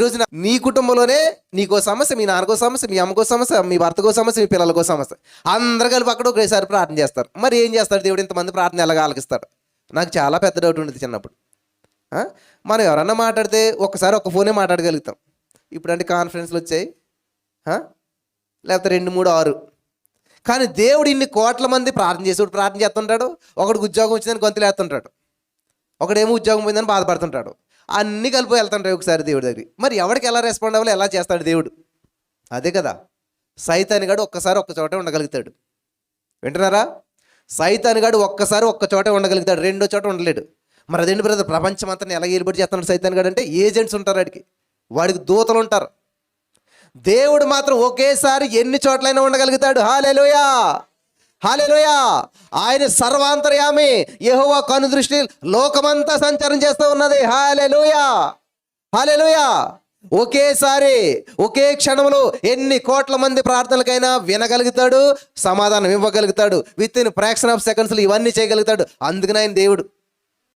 రోజున నీ కుటుంబంలోనే నీకో సమస్య, మీ నాన్నకో సమస్య, మీ అమ్మకో సమస్య, మీ భర్తకో సమస్య, మీ పిల్లలకో సమస్య, అందరు కలిపి అక్కడ ఒకేసారి ప్రార్థన చేస్తారు. మరి ఏం చేస్తాడు దేవుడు? ఇంతమంది ప్రార్థన ఎలాగ ఆలకిస్తాడు? నాకు చాలా పెద్ద డౌట్ ఉండేది చిన్నప్పుడు. మనం ఎవరన్నా మాట్లాడితే ఒక్కసారి ఒక్క ఫోనే మాట్లాడగలుగుతాం. ఇప్పుడంటే కాన్ఫరెన్స్లు వచ్చాయి, లేకపోతే 2, 3, 6. కానీ దేవుడు ఇన్ని కోట్ల మంది ప్రార్థన చేసేవాడు ప్రార్థన చేస్తుంటాడు. ఒకడికి ఉద్యోగం వచ్చిందని గొంతులు వేస్తుంటాడు, ఒకడేమో ఉద్యోగం పోయిందని బాధపడుతుంటాడు. అన్నీ కలిపి వెళ్తుంటాయి ఒకసారి దేవుడి దగ్గరికి. మరి ఎవరికి ఎలా రెస్పాండ్ అవ్వాలి, ఎలా చేస్తాడు దేవుడు? అదే కదా, సైతానుగాడు ఒక్కసారి ఒక్క చోటే ఉండగలుగుతాడు. వింటున్నారా? సైతానుగాడు ఒక్కసారి ఒక్క చోటే ఉండగలుగుతాడు, రెండో చోట ఉండలేడు. మరి అదేంటి బ్రదర్, ప్రపంచం అంతా ఎలా ఏలుబడి చేస్తున్నాడు సైతానుగాడు అంటే? ఏజెంట్స్ ఉంటారు వాడికి దూతలు ఉంటారు. దేవుడు మాత్రం ఒకేసారి ఎన్ని చోట్లైనా ఉండగలుగుతాడు. హల్లెలూయా, హల్లెలూయా. ఆయన సర్వాంతర్యామి, యెహోవా కనుదృష్టి లోకమంతా సంచారం చేస్తూ ఉన్నది. హల్లెలూయా, హల్లెలూయా. ఒకేసారి ఒకే క్షణంలో ఎన్ని కోట్ల మంది ప్రార్థనలకైనా వినగలుగుతాడు, సమాధానం ఇవ్వగలుగుతాడు. విత్ ఇన్ ఫ్రాక్షన్ ఆఫ్ సెకండ్స్లో ఇవన్నీ చేయగలుగుతాడు. అందుకని ఆయన దేవుడు.